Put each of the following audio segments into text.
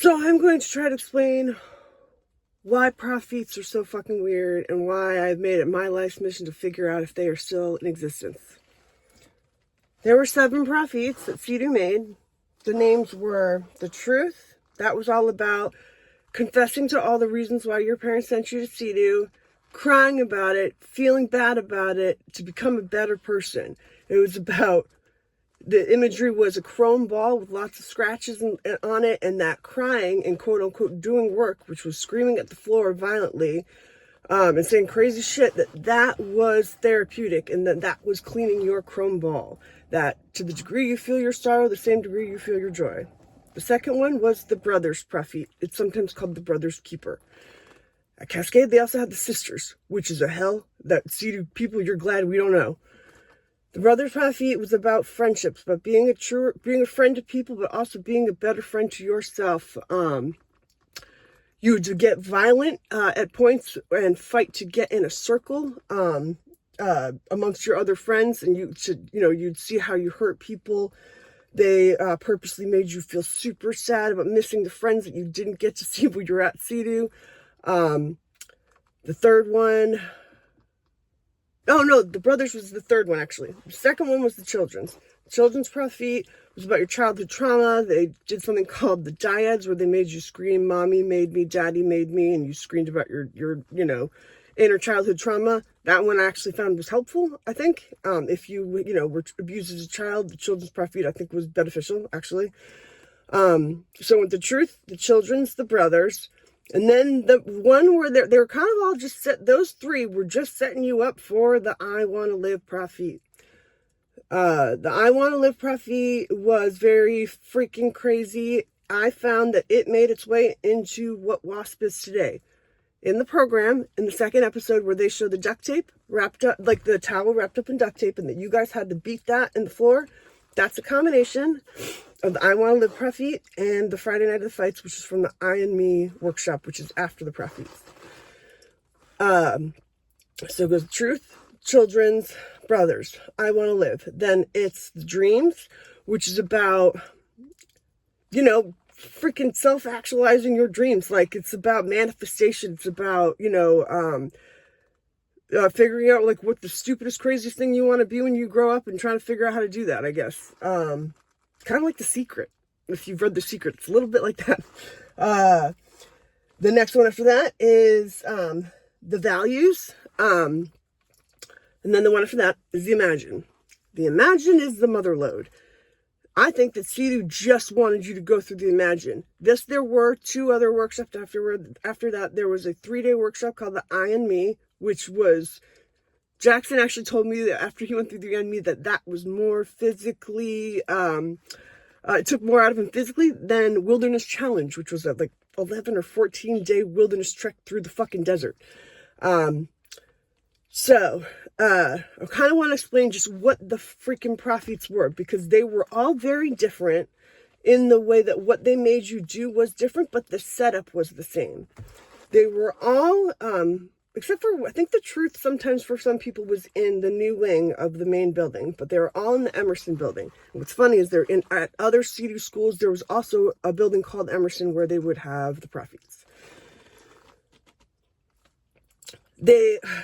So I'm going to try to explain why profits are so fucking weird and why I've made it my life's mission to figure out if they are still in existence. There were 7 profits that CEDU made. The names were The Truth. That was all about confessing to all the reasons why your parents sent you to CEDU, crying about it, feeling bad about it, to become a better person. It was about, the imagery was a chrome ball with lots of scratches on it, and that crying and quote unquote doing work, which was screaming at the floor violently, and saying crazy shit, that was therapeutic, and that was cleaning your chrome ball. That to the degree you feel your sorrow, the same degree you feel your joy. The second one was the Brothers Prophet. It's sometimes called the Brothers Keeper. At Cascade, they also had the Sisters, which is a hell that CEDU people you're glad we don't know. The Brothers Prophet was about friendships, about being a friend to people, but also being a better friend to yourself. You would get violent at points and fight to get in a circle amongst your other friends, and you'd see how you hurt people. They purposely made you feel super sad about missing the friends that you didn't get to see when you were at CEDU. The third one, oh no, the Brothers was the third one actually. The second one was the Children's. The Children's Prophet was about your childhood trauma. They did something called the Dyads, where they made you scream, "Mommy made me, Daddy made me," and you screamed about your inner childhood trauma. That one I actually found was helpful, I think. If you were abused as a child, the Children's Prophet I think was beneficial, actually. So with the Truth, the Children's, the Brothers, and then the one where they were kind of all just set, those 3 were just setting you up for the I Want to Live Prophet. The I Want to Live Prophet was very freaking crazy. I found that it made its way into what WASP is today. In the program, in the second episode where they show the duct tape wrapped up, like the towel wrapped up in duct tape, and that you guys had to beat that in the floor, that's a combination of the I Want to Live Prophet and the Friday Night of the Fights, which is from the I and Me workshop, which is after the Prophets. So it goes Truth, Children's, Brothers, I Want to Live. Then it's the Dreams, which is about, freaking self-actualizing your dreams. Like, it's about manifestation. It's about, figuring out, like, what the stupidest, craziest thing you want to be when you grow up and trying to figure out how to do that, I guess. Kind of like The Secret. If you've read The Secret, it's a little bit like that. The next one after that is the Values. And then the one after that is the Imagine. The Imagine is the mother lode. I think that CEDU just wanted you to go through the Imagine. There were 2 other workshops afterward. After that, there was a 3-day workshop called the I and Me, which was, Jackson actually told me that after he went through the I and Me that was more physically, it took more out of him physically than Wilderness Challenge, which was a 11 or 14-day wilderness trek through the fucking desert. So, I kind of want to explain just what the freaking Prophets were, because they were all very different in the way that what they made you do was different, but the setup was the same. They were all, except for, I think the Truth sometimes for some people was in the new wing of the main building, but they were all in the Emerson building. And what's funny is at other CEDU schools, there was also a building called Emerson where they would have the Prophets.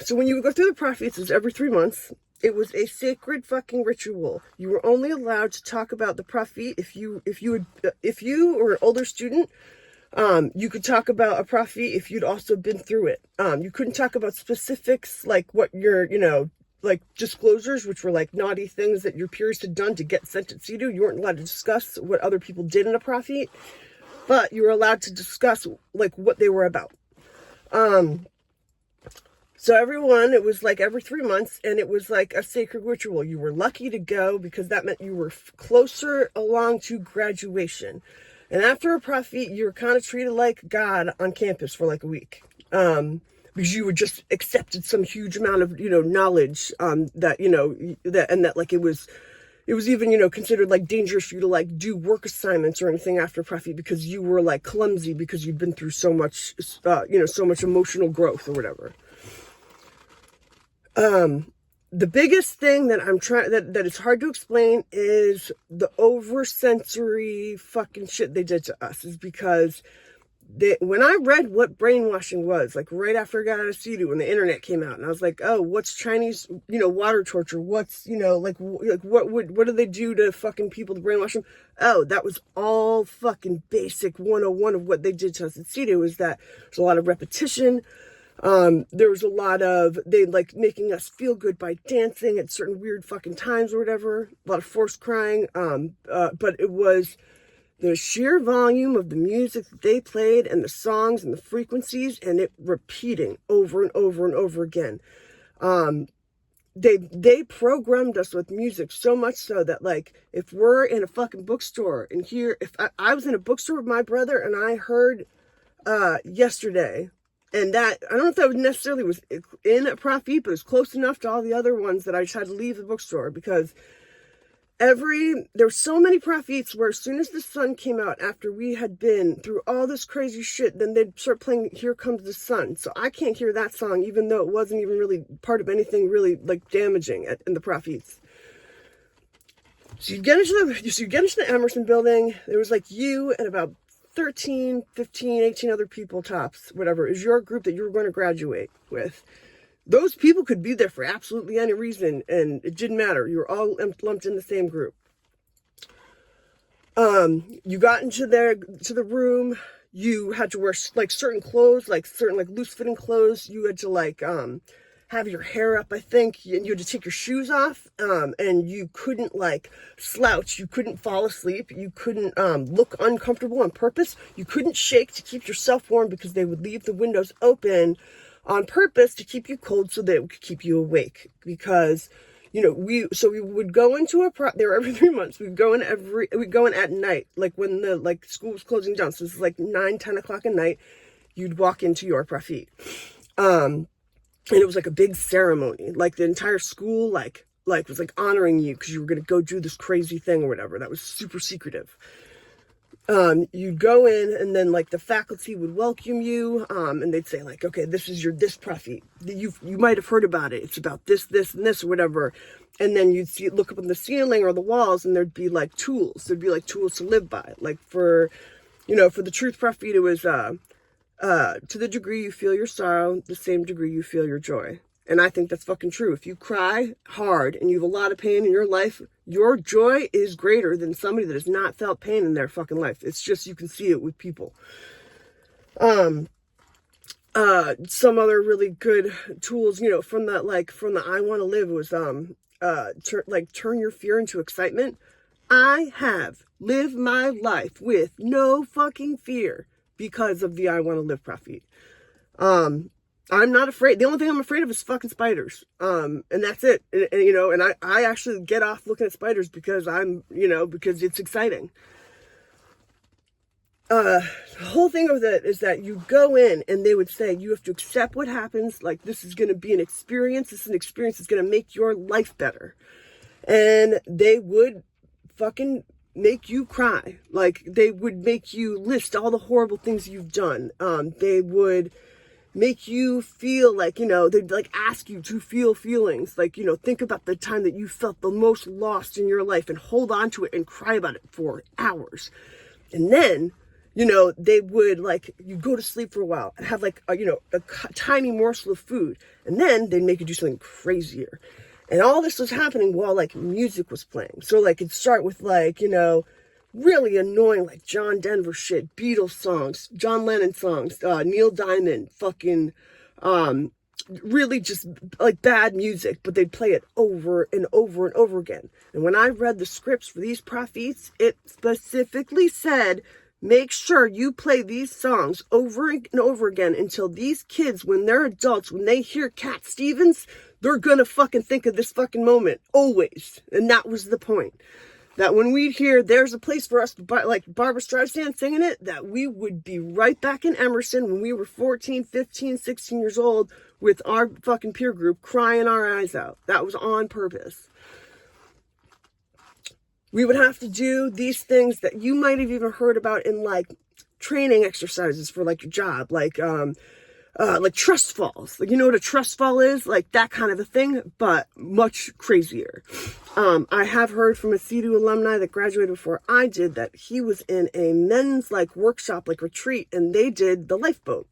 So when you would go through the Prophets, it was every 3 months. It was a sacred fucking ritual. You were only allowed to talk about the Prophet if you were an older student. You could talk about a Prophet if you'd also been through it. You couldn't talk about specifics like what your, like disclosures, which were like naughty things that your peers had done to get sent at CEDU. You weren't allowed to discuss what other people did in a Prophet, but you were allowed to discuss like what they were about. So everyone, it was like every 3 months, and it was like a sacred ritual. You were lucky to go because that meant you were closer along to graduation. And after a Prophet, you were kind of treated like God on campus for like a week. Because you were just accepted some huge amount of, knowledge, that like it was even, considered like dangerous for you to like do work assignments or anything after Prophet because you were like clumsy because you'd been through so much, so much emotional growth or whatever. the biggest thing that I'm trying, that it's hard to explain is the over-sensory fucking shit they did to us, is because when I read what brainwashing was, like right after I got out of CEDU, when the internet came out, and I was like, oh, what's Chinese, water torture? What's, like what do they do to fucking people to brainwash them? Oh, that was all fucking basic 101 of what they did to us at CEDU, is that there's a lot of repetition. There was a lot of, they like making us feel good by dancing at certain weird fucking times or whatever, a lot of forced crying. But it was the sheer volume of the music that they played and the songs and the frequencies and it repeating over and over and over again. They programmed us with music so much so that, like, if we're in a fucking bookstore and if I was in a bookstore with my brother and I heard Yesterday, and that, I don't know if that necessarily was in a Prophet, but it was close enough to all the other ones that I just had to leave the bookstore, because there were so many Prophets where as soon as the sun came out, after we had been through all this crazy shit, then they'd start playing Here Comes the Sun. So I can't hear that song, even though it wasn't even really part of anything really like damaging in the Prophets. So you get into the Emerson building. There was like you and about 13, 15, 18 other people tops, whatever, is your group that you were going to graduate with. Those people could be there for absolutely any reason, and it didn't matter. You were all lumped in the same group. You got to the room. You had to wear like certain clothes, like certain like loose fitting clothes. You had to like have your hair up, I think, and you had to take your shoes off. And you couldn't like slouch. You couldn't fall asleep. You couldn't look uncomfortable on purpose. You couldn't shake to keep yourself warm, because they would leave the windows open on purpose to keep you cold so that it could keep you awake. Because, we would go into there every 3 months. We'd go in at night, like when the like school was closing down. So this is like 9, 10 o'clock at night. You'd walk into your Prophet. And it was like a big ceremony. Like the entire school like was like honoring you because you were going to go do this crazy thing or whatever. That was super secretive. You'd go in, and then like the faculty would welcome you, and they'd say like, okay, this is this Prophet. You might have heard about it. It's about this, and this, or whatever. And then you'd look up on the ceiling or the walls, and there'd be like tools. There'd be like tools to live by. Like for the Truth Prophet, it was, to the degree you feel your sorrow, the same degree you feel your joy. And I think that's fucking true. If you cry hard and you have a lot of pain in your life, your joy is greater than somebody that has not felt pain in their fucking life. It's just, you can see it with people. Some other really good tools, from the I Want to Live was, turn your fear into excitement. I have lived my life with no fucking fear because of the I Want to Live Prophet. I'm not afraid. The only thing I'm afraid of is fucking spiders. And that's it. And I actually get off looking at spiders because because it's exciting. The whole thing with it is that you go in and they would say, you have to accept what happens. Like, this is going to be an experience. This is an experience that's going to make your life better. And they would fucking make you cry. Like, they would make you list all the horrible things you've done. They would make you feel like, they'd like ask you to feel feelings. Like, think about the time that you felt the most lost in your life and hold on to it and cry about it for hours. And then, they would like, you go to sleep for a while and have like, a tiny morsel of food. And then they'd make you do something crazier. And all this was happening while like music was playing. So like it'd start with like, really annoying, like John Denver shit, Beatles songs, John Lennon songs, Neil Diamond, fucking, really just like bad music, but they'd play it over and over and over again. And when I read the scripts for these Prophets, it specifically said, make sure you play these songs over and over again until these kids, when they're adults, when they hear Cat Stevens, they're gonna fucking think of this fucking moment, always. And that was the point. That when we'd hear There's a Place for Us, like Barbra Streisand singing it, that we would be right back in Emerson when we were 14, 15, 16 years old with our fucking peer group crying our eyes out. That was on purpose. We would have to do these things that you might have even heard about in like training exercises for like your job. Like like trust falls. Like, you know what a trust fall is? Like that kind of a thing, but much crazier. I have heard from a CEDU alumni that graduated before I did that he was in a men's like workshop, like retreat, and they did the lifeboat.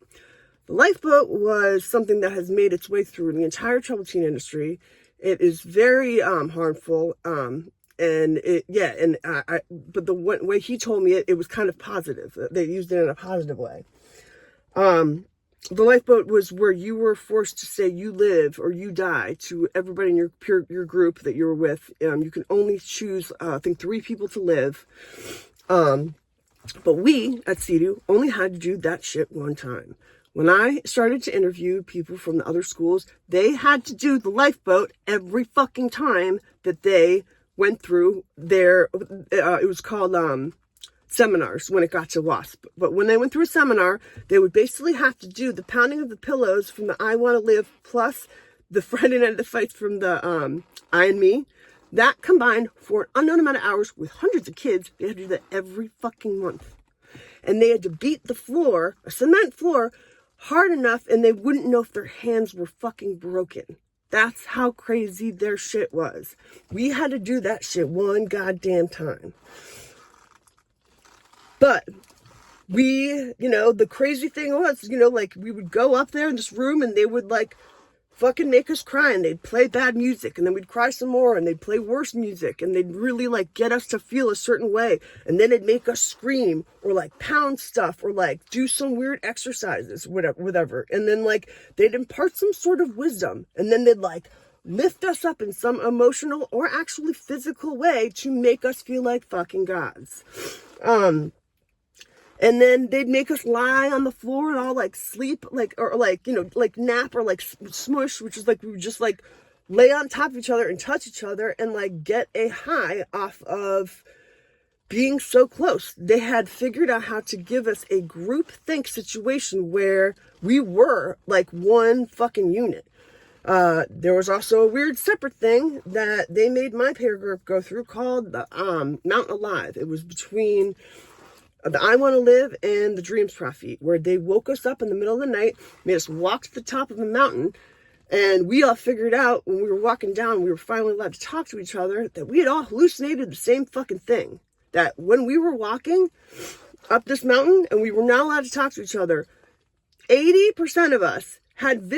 The lifeboat was something that has made its way through the entire troubled teen industry. It is very harmful. And but the way he told me it was kind of positive. They used it in a positive way. The lifeboat was where you were forced to say you live or you die to everybody in your group that you were with. You can only choose, I think, 3 people to live. But we at CEDU only had to do that shit one time. When I started to interview people from the other schools, they had to do the lifeboat every fucking time that they went through their, it was called, seminars when it got to WASP. But when they went through a seminar, they would basically have to do the pounding of the pillows from the I Want to Live plus the Friday Night of the Fights from the I and Me. That combined for an unknown amount of hours with hundreds of kids. They had to do that every fucking month. And they had to beat the floor, a cement floor, hard enough and they wouldn't know if their hands were fucking broken. That's how crazy their shit was. We had to do that shit one goddamn time. But we, the crazy thing was, like we would go up there in this room and they would like fucking make us cry and they'd play bad music and then we'd cry some more and they'd play worse music and they'd really like get us to feel a certain way and then it'd make us scream or like pound stuff or like do some weird exercises, whatever. And then like they'd impart some sort of wisdom and then they'd like lift us up in some emotional or actually physical way to make us feel like fucking gods. And then they'd make us lie on the floor and all like sleep, like, or like, like nap or like smush, which is like, we would just like lay on top of each other and touch each other and like get a high off of being so close. They had figured out how to give us a group think situation where we were like one fucking unit. There was also a weird separate thing that they made my peer group go through called the Mountain Alive. It was between the I Want to Live and the Dreams Prophet, where they woke us up in the middle of the night, made us walk to the top of the mountain, and we all figured out when we were walking down, we were finally allowed to talk to each other, that we had all hallucinated the same fucking thing. That when we were walking up this mountain and we were not allowed to talk to each other, 80% of us had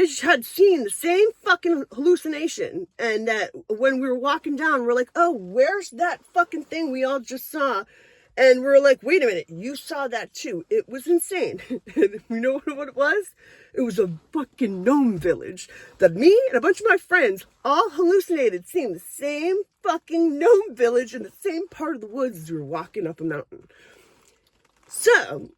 seen the same fucking hallucination, and that when we were walking down, we're like, oh, where's that fucking thing we all just saw? And we're like, wait a minute, you saw that too. It was insane. And you know what it was? It was a fucking gnome village that me and a bunch of my friends all hallucinated seeing the same fucking gnome village in the same part of the woods as we were walking up a mountain. So,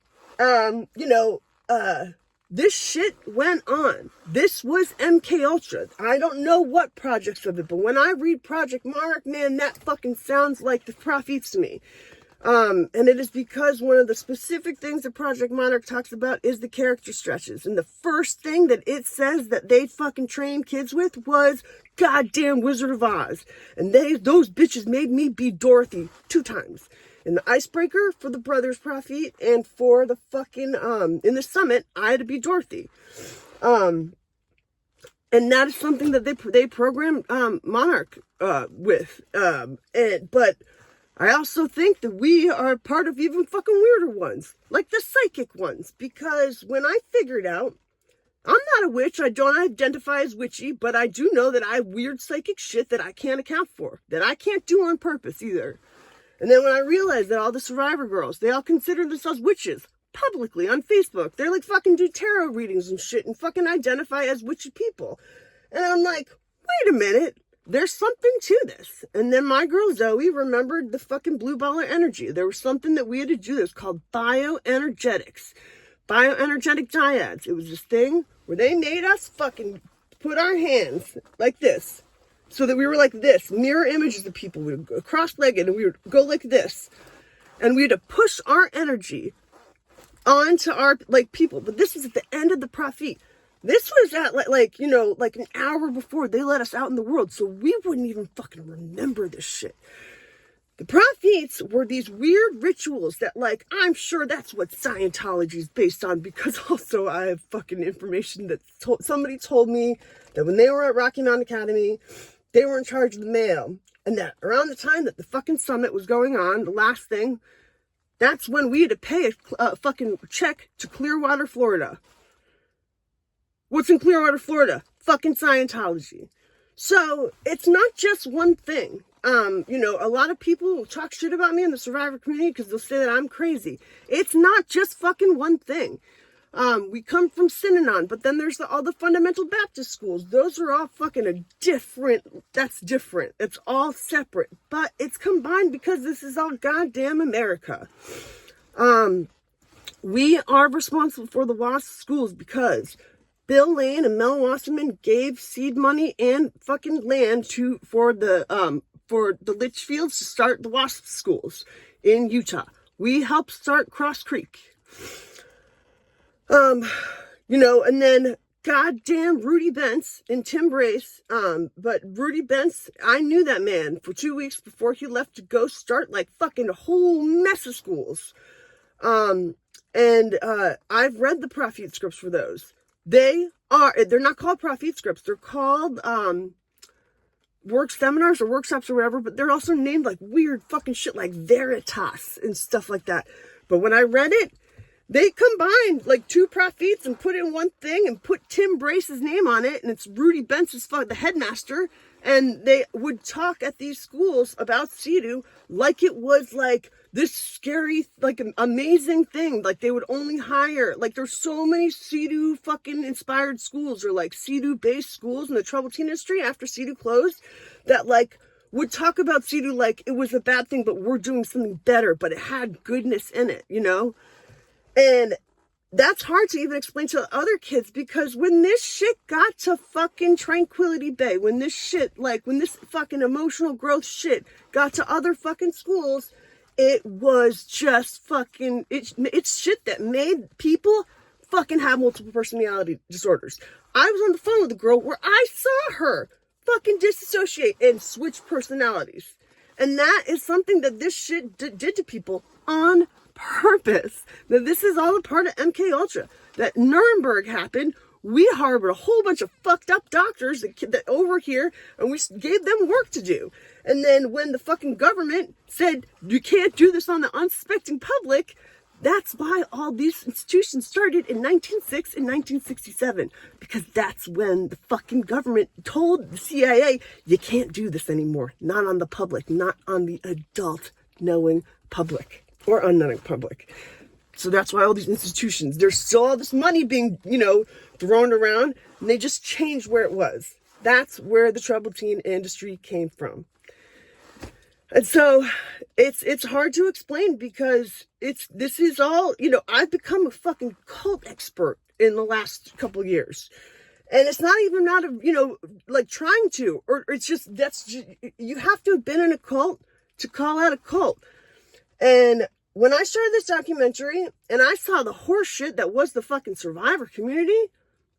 this shit went on. This was MK Ultra. I don't know what projects of it, but when I read Project Monarch, man, that fucking sounds like the prophets to me. And it is because one of the specific things that Project Monarch talks about is the character stretches. And the first thing that it says that they fucking trained kids with was goddamn Wizard of Oz. And those bitches made me be Dorothy 2 times. In the Icebreaker for the Brothers Prophet and for the fucking, in the Summit, I had to be Dorothy. And that is something that they programmed, Monarch, with. But I also think that we are part of even fucking weirder ones, like the psychic ones, because when I figured out, I'm not a witch, I don't identify as witchy, but I do know that I have weird psychic shit that I can't account for, that I can't do on purpose either. And then when I realized that all the Survivor girls, they all consider themselves witches, publicly on Facebook. They're like fucking do tarot readings and shit and fucking identify as witchy people. And I'm like, wait a minute. There's something to this. And then my girl Zoe remembered the fucking blue baller energy. There was something that we had to do that's called bioenergetics. Bioenergetic dyads. It was this thing where they made us fucking put our hands like this. So that we were like this. Mirror images of people. We would go cross-legged and we would go like this. And we had to push our energy onto our, like, people. But this is at the end of the prophet. This was at like an hour before they let us out in the world, so we wouldn't even fucking remember this shit. The profits were these weird rituals that, like, I'm sure that's what Scientology is based on, because also I have fucking information that somebody told me that when they were at Rocky Mountain Academy, they were in charge of the mail. And that around the time that the fucking summit was going on, the last thing, that's when we had to pay a fucking check to Clearwater, Florida. What's in Clearwater, Florida? Fucking Scientology. So it's not just one thing. A lot of people talk shit about me in the survivor community because they'll say that I'm crazy. It's not just fucking one thing. We come from Synanon, but then there's all the fundamental Baptist schools. Those are all fucking that's different. It's all separate, but it's combined because this is all goddamn America. We are responsible for the WASP schools because Bill Lane and Mel Wasserman gave seed money and fucking land for the Litchfields to start the WASP schools in Utah. We helped start Cross Creek. And then goddamn Rudy Bentz and Tim Brace. But Rudy Bentz, I knew that man for 2 weeks before he left to go start like fucking a whole mess of schools. I've read the prophet scripts for those. They're not called prophet scripts. They're called, work seminars or workshops or whatever, but they're also named like weird fucking shit like Veritas and stuff like that. But when I read it, they combined like two prophets and put in one thing and put Tim Brace's name on it, and it's Rudy Bentz's the headmaster, and they would talk at these schools about CEDU like it was like this scary, like an amazing thing. Like they would only hire, like there's so many CEDU fucking inspired schools or like CEDU based schools in the troubled teen industry after CEDU closed that like would talk about CEDU like it was a bad thing, but we're doing something better, but it had goodness in it, And that's hard to even explain to other kids because when this shit got to fucking Tranquility Bay, when this fucking emotional growth shit got to other fucking schools, it was just fucking, it's shit that made people fucking have multiple personality disorders. I was on the phone with a girl where I saw her fucking disassociate and switch personalities. And that is something that this shit did to people on purpose. That this is all a part of MK Ultra. That Nuremberg happened. We harbored a whole bunch of fucked up doctors that over here, and we gave them work to do. And then when the fucking government said you can't do this on the unsuspecting public, that's why all these institutions started in 1906 and 1967, because that's when the fucking government told the CIA, you can't do this anymore. Not on the public, not on the adult knowing public or unknowing public. So that's why all these institutions, there's still all this money being, thrown around, and they just changed where it was. That's where the troubled teen industry came from. And so it's hard to explain because this is all, I've become a fucking cult expert in the last couple years. And it's not even trying to, or it's just, you have to have been in a cult to call out a cult. And when I started this documentary and I saw the horse shit that was the fucking survivor community,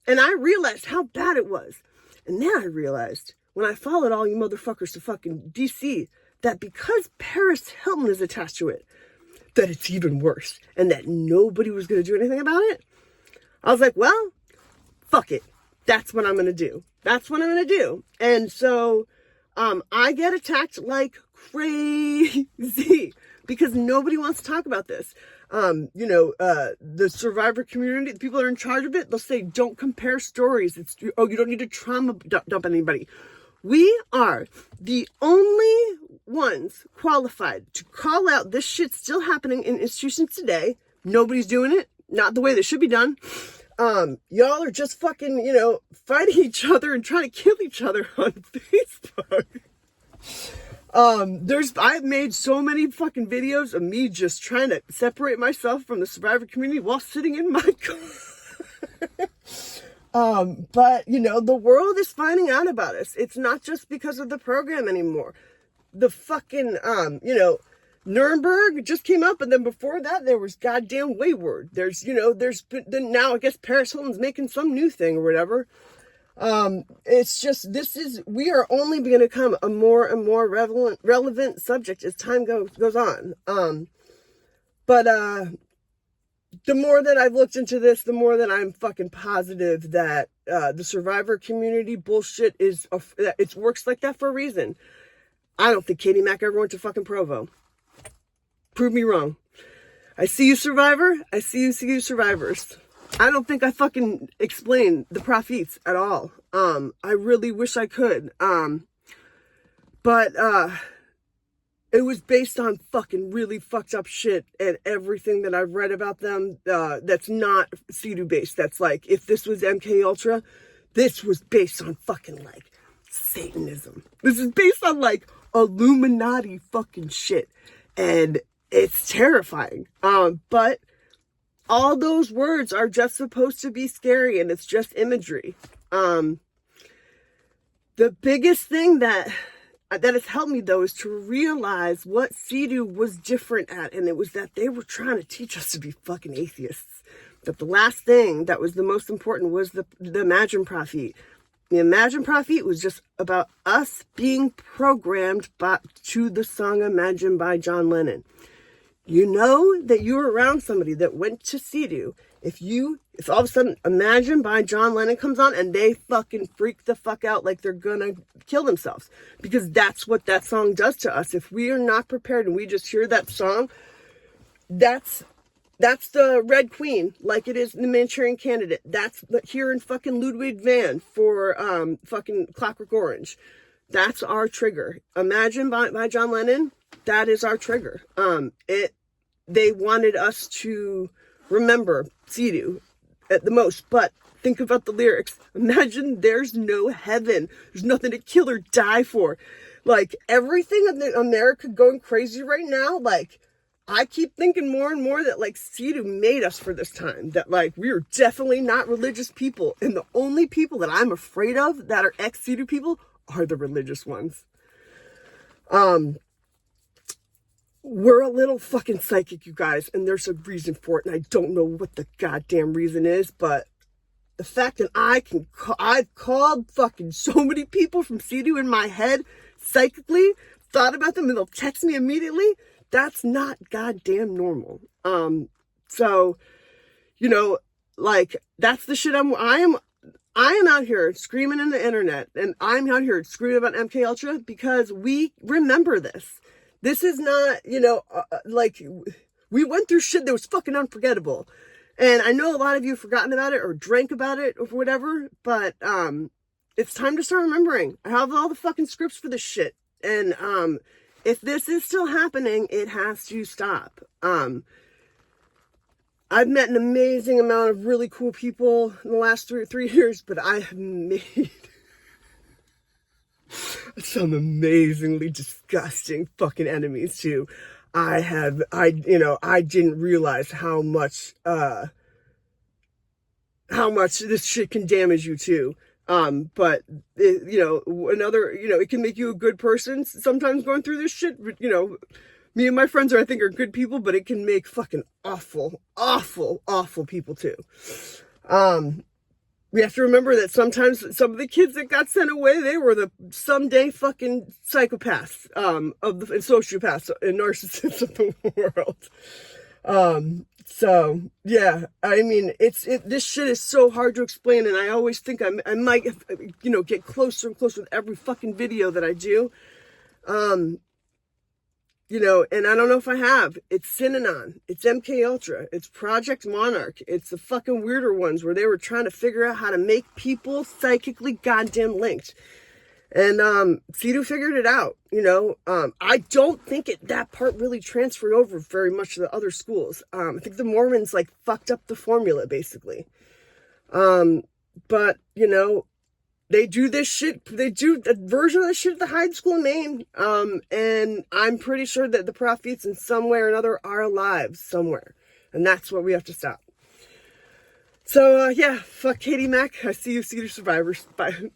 and I realized how bad it was. And then I realized when I followed all you motherfuckers to fucking DC, that because Paris Hilton is attached to it, that it's even worse and that nobody was going to do anything about it. I was like, well, fuck it. That's what I'm going to do. That's what I'm going to do. And so I get attacked like crazy because nobody wants to talk about this. The survivor community, the people that are in charge of it, they'll say, don't compare stories. You don't need to trauma dump anybody. We are the only ones qualified to call out this shit still happening in institutions today. Nobody's doing it. Not the way that should be done. Y'all are just fucking, fighting each other and trying to kill each other on Facebook. I've made so many fucking videos of me just trying to separate myself from the survivor community while sitting in my car. But the world is finding out about us. It's not just because of the program anymore. The fucking, Nuremberg just came up, and then before that, there was goddamn Wayward. There's been, then now I guess Paris Hilton's making some new thing or whatever. It's just, we are only going to become a more and more relevant subject as time goes on. But the more that I've looked into this, the more that I'm fucking positive that the survivor community bullshit it works like that for a reason. I don't think Katie Mack ever went to fucking Provo. Prove me wrong. I see you, Survivor. I see you, survivors. I don't think I fucking explain the Prophets at all. I really wish I could. But it was based on fucking really fucked up shit, and everything that I've read about them, that's not CEDU based. That's like, if this was MK Ultra, this was based on fucking like Satanism. This is based on like Illuminati fucking shit. And it's terrifying. But all those words are just supposed to be scary, and it's just imagery. The biggest thing that has helped me, though, is to realize what CEDU was different at, and it was that they were trying to teach us to be fucking atheists. That the last thing that was the most important was the Imagine Prophet. The Imagine Prophet was just about us being programmed to the song Imagine by John Lennon. You know that you were around somebody that went to CEDU. If all of a sudden Imagine by John Lennon comes on and they fucking freak the fuck out like they're gonna kill themselves. Because that's what that song does to us. If we are not prepared and we just hear that song, that's the Red Queen, like it is in the Manchurian Candidate. That's here in fucking Ludwig van for fucking Clockwork Orange. That's our trigger. Imagine by John Lennon, that is our trigger. They wanted us to remember CEDU at the most, but think about the lyrics. Imagine there's no heaven. There's nothing to kill or die for. Like, everything in America going crazy right now, like, I keep thinking more and more that, like, CEDU made us for this time. That, like, we are definitely not religious people. And the only people that I'm afraid of that are ex-CEDU people are the religious ones. We're a little fucking psychic, you guys, and there's a reason for it, and I don't know what the goddamn reason is, but the fact that I've called fucking so many people from CEDU in my head psychically, thought about them, and they'll text me immediately. That's not goddamn normal. So, you know, like, that's the shit I am out here screaming in the internet, and I'm out here screaming about MK Ultra because we remember this. This is not, like, we went through shit that was fucking unforgettable. And I know a lot of you have forgotten about it or drank about it or whatever, but it's time to start remembering. I have all the fucking scripts for this shit. And if this is still happening, it has to stop. I've met an amazing amount of really cool people in the last three years, but I have made some amazingly disgusting fucking enemies too. I didn't realize how much this shit can damage you too. But it can make you a good person sometimes going through this shit. Me and my friends I think are good people, but it can make fucking awful, awful, awful people too. We have to remember that sometimes some of the kids that got sent away, they were the someday fucking psychopaths, and sociopaths and narcissists of the world. So yeah, I mean, this shit is so hard to explain, and I always think I might, get closer and closer with every fucking video that I do. And I don't know if I have. It's Synanon. It's MK Ultra. It's Project Monarch. It's the fucking weirder ones where they were trying to figure out how to make people psychically goddamn linked. And CEDU figured it out. I don't think that part really transferred over very much to the other schools. I think the Mormons fucked up the formula basically. But they do this shit. They do a version of this shit at the Hyde School in Maine. And I'm pretty sure that the Prophets in some way or another are alive somewhere. And that's what we have to stop. So, yeah, fuck Katie Mack. I see you, CEDU survivors. Bye.